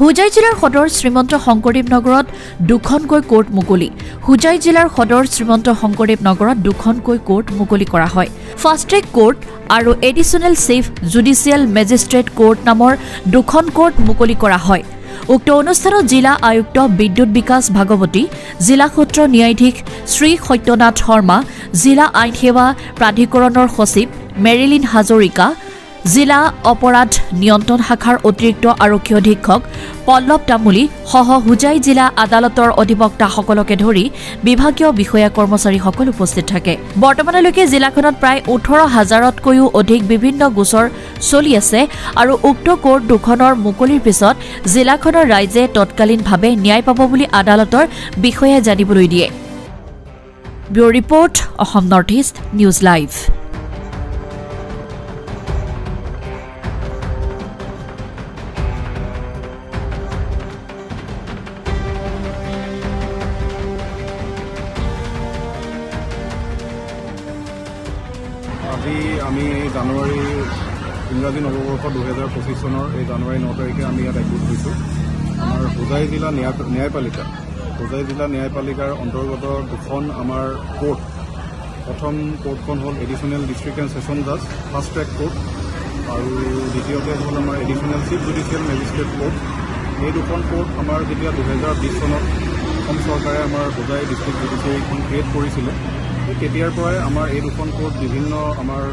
হুজাই জিলাৰ সদৰ শ্ৰীমন্ত শংকৰদেৱ নগৰত দুখনকৈ কোৰ্ট মুকলি হুজাই জিলাৰ সদৰ শ্ৰীমন্ত শংকৰদেৱ নগৰত দুখনকৈ কোৰ্ট মুকলি কৰা হয় ফাষ্ট ট্ৰেক কোৰ্ট আৰু এডিশনেল চিফ জুডিচিয়েল মেজিষ্ট্ৰেট কোৰ্ট নামৰ দুখন কোৰ্ট মুকলি কৰা হয় উক্ত অনুষ্ঠানত জিলা আয়ুক্ত বিদ্যুৎ বিকাশ ভাগৱতী জিলা সত্ৰ ন্যায়াধীশ শ্ৰী সত্যনাথ শৰ্মা জিলা আইন সেৱা প্ৰাধিকৰণৰ সচিব মেৰিলিন হাজৰিকা জিলা অপৰাধ নিয়ন্ত্ৰণ শাখাৰ অতিৰিক্ত আৰক্ষী অধীক্ষক পল্লৱ তামুলী সহ হুজাই জিলা আদালতৰ অধিবক্তাসকলকে ধৰি বিভাগীয় বিষয়া কৰ্মচাৰীসকল উপস্থিত থাকে বৰ্তমানলৈকে জিলাখনত প্ৰায় ১৮,০০০তকৈও অধিক বিভিন্ন গোচৰ চলি আছে আৰু উক্ত কোৰ্ট দুখনৰ মুকলিৰ পিছত জিলাখনৰ ৰাইজে তৎকালীনভাৱে ন্যায় পাব বুলি আদালতৰ বিষয়াই জানিবলৈ দিয়ে bureau report Assam north east news live আজি আমি জানুৱাৰী ইংৰাজী নৱবৰ্ষ 2025 চনৰ এই জানুৱাৰী 9 তাৰিখে আমি ইয়াত একগোট হৈছোঁ আমাৰ হুজাই জিলা ন্যায়পালিকাৰ অন্তৰ্গত দুখন আমাৰ কোৰ্ট প্ৰথম কোৰ্টখন হ'ল এডিশনেল ডিষ্ট্ৰিক্ট এণ্ড ছেছন জাজ ফাষ্ট ট্ৰেক কোৰ্ট আৰু দ্বিতীয়তে হ'ল আমাৰ এডিশনেল চিফ জুডিচিয়েল মেজিষ্ট্ৰেট কোৰ্ট এই দুখন কোৰ্ট আমাৰ যেতিয়া 2020 চনত অসম চৰকাৰে আমাৰ হুজাই ডিষ্ট্ৰিক্ট জুডিচিয়াৰীখন ক্ৰিয়েট কৰিছিলে তেতিয়াৰ পৰাই আমাৰ এই দুখন কোৰ্ট বিভিন্ন আমাৰ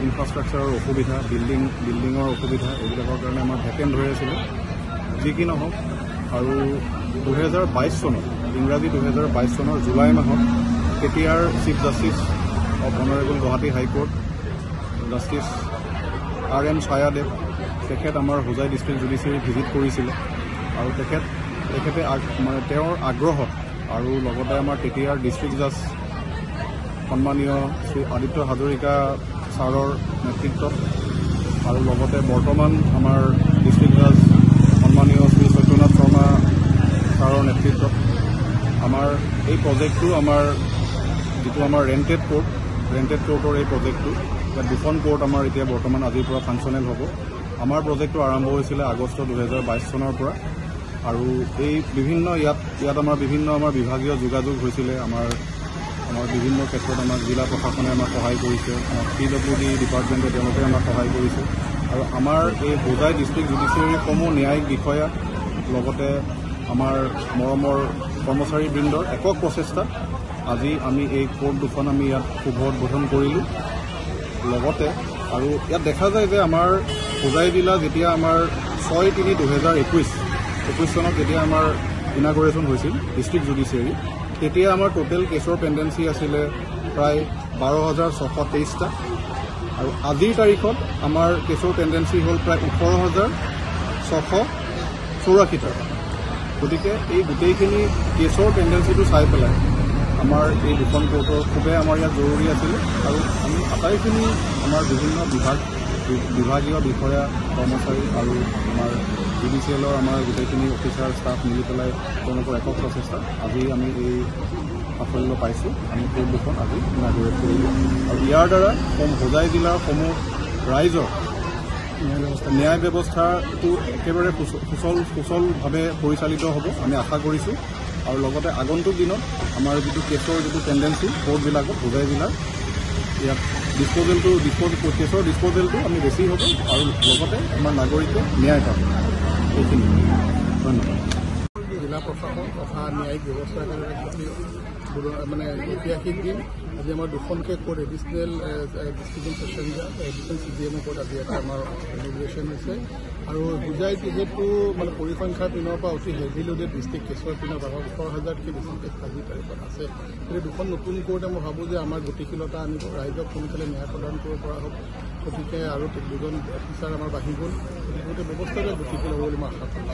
ইনফ্ৰাষ্ট্ৰাকচাৰৰ অসুবিধা বিল্ডিঙৰ অসুবিধা এইবিলাকৰ কাৰণে আমাৰ ভেকেণ্ট হৈ আছিলে যি কি নহওক আৰু 2022 চনত ইংৰাজী 2022 চনৰ জুলাই মাহত তেতিয়াৰ chief justice of honourable Guwahati high court justice R.M. ছায়াদেৱ তেখেত আমাৰ হুজাই ডিষ্ট্ৰিক্ট জুডিচিয়াৰী ভিজিট কৰিছিলে আৰু তেখেতে মানে তেওঁৰ আগ্ৰহত আৰু লগতে আমাৰ তেতিয়াৰ ডিষ্ট্ৰিক্ট জাজ সন্মানীয় শ্ৰী আদিত্য হাজৰিকা ছাৰৰ নেতৃত্বত আৰু লগতে বৰ্তমান আমাৰ ডিষ্ট্ৰিক্ট জাজ সন্মানীয় শ্ৰী সত্যনাথ শৰ্মা ছাৰৰ নেতৃত্বত আমাৰ এই প্ৰজেক্টটো আমাৰ যিটো আমাৰ ৰেণ্টেড কোৰ্টৰ এই প্ৰজেক্টটো ইয়াত দুখন কোৰ্ট আমাৰ এতিয়া বৰ্তমান আজিৰ পৰা ফাংচনেল হ'ব আমাৰ প্ৰজেক্টটো আৰম্ভ হৈছিলে আগষ্ট 2022 চনৰ পৰা আৰু এই বিভিন্ন ইয়াত আমাৰ বিভিন্ন আমাৰ বিভাগীয় যোগাযোগ হৈছিলে আমাৰ বিভিন্ন ক্ষেত্ৰত আমাক জিলা প্ৰশাসনে আমাক সহায় কৰিছে PWD ডিপাৰ্টমেণ্টে তেওঁলোকে আমাক সহায় কৰিছে আৰু আমাৰ এই হুজাই ডিষ্ট্ৰিক্ট জুডিচিয়াৰীৰ সমূহ ন্যায়িক বিষয়া লগতে আমাৰ মৰমৰ কৰ্মচাৰীবৃন্দৰ একক প্ৰচেষ্টাত আজি আমি এই কোৰ্ট দুখন আমি ইয়াত শুভ উদ্বোধন কৰিলোঁ লগতে আৰু ইয়াত দেখা যায় যে আমাৰ হুজাই জিলা যেতিয়া আমাৰ 6/3/2021 চনত যেতিয়া আমাৰ ইনাগুৰেশ্যন হৈছিল ডিষ্ট্ৰিক্ট জুডিচিয়াৰী তেতিয়া আমাৰ টোটেল কেছৰ পেণ্ডেঞ্চি আছিলে প্ৰায় 12,623টা আৰু আজিৰ তাৰিখত আমাৰ কেছৰ পেণ্ডেঞ্চি হ'ল প্ৰায় 18,684টা গতিকে এই গোটেইখিনি কেছৰ পেণ্ডেঞ্চিটো চাই পেলাই আমাৰ এই দুখন কোৰ্টৰ খুবেই আমাৰ ইয়াত জৰুৰী আছিলে আৰু আমি আটাইখিনি আমাৰ বিভিন্ন বিভাগীয় বিষয়া কৰ্মচাৰী আৰু আমাৰ জুডিচিয়েলৰ আমাৰ গোটেইখিনি অফিচাৰ ষ্টাফ মিলি পেলাই তেওঁলোকৰ একক প্ৰচেষ্টা আজি আমি এই সাফল্য পাইছোঁ আমি কোৰ্ট দুখন আজি ইনাগুৰেট কৰিলোঁ আৰু ইয়াৰ দ্বাৰা হুজাই জিলাৰ সমূহ ৰাইজৰ ন্যায় ব্যৱস্থাটো একেবাৰে সুচলভাৱে পৰিচালিত হ'ব আমি আশা কৰিছোঁ আৰু লগতে আগন্তুক দিনত আমাৰ যিটো কেছৰ যিটো টেণ্ডেঞ্চি কোৰ্টবিলাকত হুজাই জিলাৰ ইয়াত কেছৰ ডিছপ'জেলটো আমি বেছি হ'ব আৰু লগতে আমাৰ নাগৰিকে ন্যায় পাব এইখিনি ধন্যবাদ জিলা প্ৰশাসন তথা ন্যায়িক ব্যৱস্থাৰ কাৰণে মানে ঐতিহাসিক দিন আজি আমাৰ দুখনকৈ কোৰ্ট এডিচনেল ডিষ্ট্ৰিক্ট ছেছন জাজ এডিচনেল CJM কোৰ্ট আজি এটা আমাৰ ইনগ্ৰেশ্যন হৈছে আৰু হুজাই যিহেতু মানে পৰিসংখ্যাৰ পিনৰ পৰা অতি হেভি লোডেড ডিষ্ট্ৰিক্ট কেছৰ পিনৰ 18,000তকৈ বেছি কেছ আজিৰ তাৰিখত আছে গতিকে দুখন নতুন কোৰ্টে মই ভাবোঁ যে আমাৰ গতিশীলতা আনিব ৰাইজক সোনকালে ন্যায় প্ৰদান কৰিব পৰা হ'ব গতিকে আৰু দুজন অফিচাৰ আমাৰ বাঢ়ি গ'ল গতিকে ব্যৱস্থাটো গতিশীল হ'ব বুলি মই আশা কৰোঁ